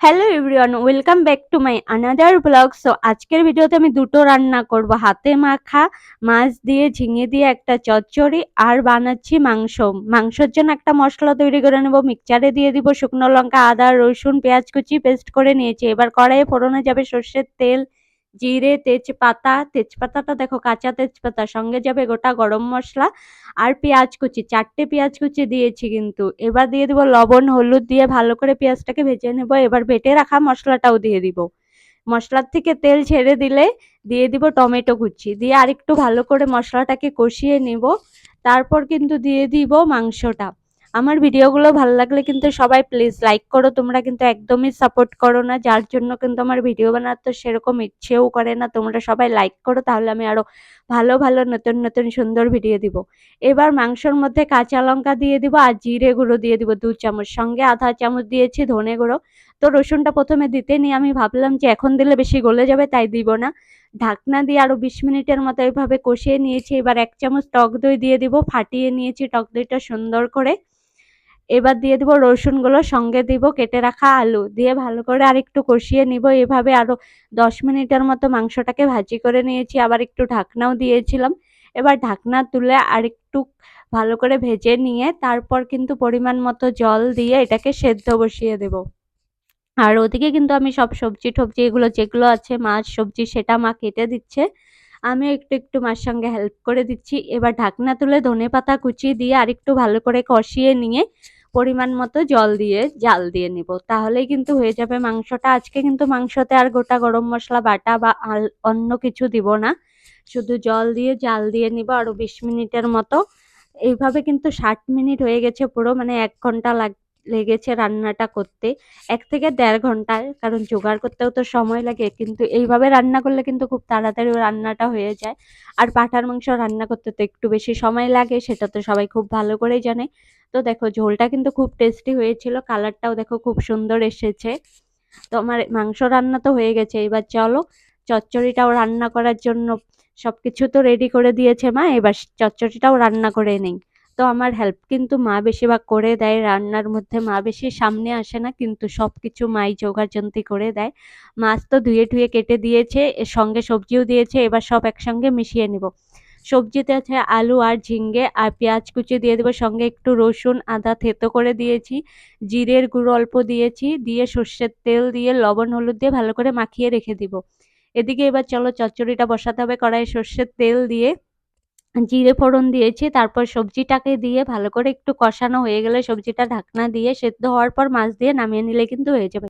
Hello everyone, welcome back to my another blog. So আজকের ভিডিওতে আমি দুটো রান্না করব, হাতে মাখা মাছ দিয়ে ঝিঙে দিয়ে একটা চচ্চড়ি, আর বানাচ্ছি মাংসের জন্য একটা মশলা তৈরি করে নেব। মিক্সচারে দিয়ে দিব শুকনো লঙ্কা, আদা, রসুন, পেঁয়াজ কুচি পেস্ট করে নিয়েছি। এবার কড়াইয়ে ফোড়নে যাবে সর্ষের তেল, জিরে, তেজপাতাটা দেখো কাঁচা তেজপাতা, সঙ্গে যাবে গোটা গরম মশলা আর পেঁয়াজ কুচি, 4টে পেঁয়াজ কুচি দিয়েছি কিন্তু। এবার দিয়ে দিব লবণ, হলুদ দিয়ে ভালো করে পেঁয়াজটাকে ভেজে নেব। এবার বেটে রাখা মশলাটাও দিয়ে দিব। মশলার থেকে তেল ছেড়ে দিলে দিয়ে দিব টমেটো কুচি, দিয়ে আরেকটু ভালো করে মশলাটাকে কষিয়ে নিব। তারপর কিন্তু দিয়ে দিব মাংসটা। আমার ভিডিওগুলো ভালো লাগলে কিন্তু সবাই প্লিজ লাইক করো। তোমরা কিন্তু একদমই সাপোর্ট করো না, যার জন্য কিন্তু আমার ভিডিও বানাতে সেরকম ইচ্ছেও করে না। তোমরা সবাই লাইক করো, তাহলে আমি আরো ভালো ভালো নতুন নতুন সুন্দর ভিডিও দিব। এবার মাংসর মধ্যে কাঁচা লঙ্কা দিয়ে দিব আর জিরে গুঁড়ো দিয়ে দিব 2 চামচ, সঙ্গে আধা চামচ দিয়েছি ধনে গুঁড়ো। তো রসুনটা প্রথমে দিতে নিয়ে আমি ভাবলাম যে এখন দিলে বেশি গলে যাবে, তাই দিব না। ঢাকনা দিয়ে আরো 20 মিনিটের মতো এইভাবে কষিয়ে নিয়েছি। এবার 1 চামচ টক দই দিয়ে দিব, ফাটিয়ে নিয়েছি টক দইটা সুন্দর করে। এবার দিয়ে দিব রসুনগুলো, সঙ্গে দিব কেটে রাখা আলু, দিয়ে ভালো করে আরেকটু কষিয়ে নিব। এভাবে আরো 10 মিনিটের মতো মাংসটাকে ভাজি করে নিয়েছি, আবার একটু ঢাকনাও দিয়েছিলাম। এবার ঢাকনা তুলে আরেকটু ভালো করে ভেজে নিয়ে তারপর কিন্তু পরিমাণ মতো জল দিয়ে এটাকে সেদ্ধ বসিয়ে দেব। আর ওদিকে কিন্তু আমি সব সবজি টবজি এগুলো যেগুলো আছে, মাছ সবজি, সেটা মা কেটে দিচ্ছে, আমি একটু একটু মার সঙ্গে হেল্প করে দিচ্ছি। এবার ঢাকনা তুলে ধনেপাতা কুচি দিয়ে আরেকটু ভালো করে কষিয়ে নিয়ে পরিমাণ মতো জল দিয়ে জাল দিয়ে নিব, তাহলেই কিন্তু হয়ে যাবে মাংসটা। আজকে কিন্তু মাংসতে আর গোটা গরম মশলা বাটা বা অন্য কিছু দিব না, শুধু জল দিয়ে জাল দিয়ে নিব আরো 20 মিনিটের মতো। এইভাবে কিন্তু 60 মিনিট হয়ে গেছে পুরো, মানে 1 ঘন্টা লেগেছে রান্নাটা করতে, 1 থেকে 1.5 ঘন্টায়, কারণ জোগাড় করতেও তো সময় লাগে। কিন্তু এইভাবে রান্না করলে কিন্তু খুব তাড়াতাড়ি রান্নাটা হয়ে যায়। আর পাঁঠার মাংস রান্না করতে তো একটু বেশি সময় লাগে, সেটা তো সবাই খুব ভালো করেই জানে। তো দেখো ঝোলটা কিন্তু খুব টেস্টি হয়েছিল, কালারটাও দেখো খুব সুন্দর এসেছে। তো আমার মাংস রান্না তো হয়ে গেছে, এবার চলো চচ্চড়িটাও রান্না করার জন্য সবকিছু তো রেডি করে দিয়েছে মা, এবার চচ্চড়িটাও রান্না করে নেই। তো আমার হেল্প কিন্তু মা বেশিরভাগ করে দেয় রান্নার মধ্যে, মা বেশি সামনে আসে না, কিন্তু সবকিছু মাই জোগাড়যন্ত্রী করে দেয়। মাছ তো ধুয়ে ঠুয়ে কেটে দিয়েছে, এর সঙ্গে সবজিও দিয়েছে। এবার সব একসঙ্গে মিশিয়ে নিব। সবজিতে আছে আলু আর ঝিঙ্গে আর পেঁয়াজ কুচি দিয়ে দেবো, সঙ্গে একটু রসুন আদা থেতো করে দিয়েছি, জিরের গুঁড়ো অল্প দিয়েছি, দিয়ে সর্ষের তেল দিয়ে লবণ হলুদ দিয়ে ভালো করে মাখিয়ে রেখে দিব। এদিকে এবার চলো চচ্চড়িটা বসাতে হবে। কড়াইয়ে সর্ষের তেল দিয়ে জিরে ফোড়ন দিয়েছি, তারপর সবজিটাকে দিয়ে ভালো করে একটু কষানো হয়ে গেলে সবজিটা ঢাকনা দিয়ে সেদ্ধ হওয়ার পর মাছ দিয়ে নামিয়ে নিলে কিন্তু হয়ে যাবে।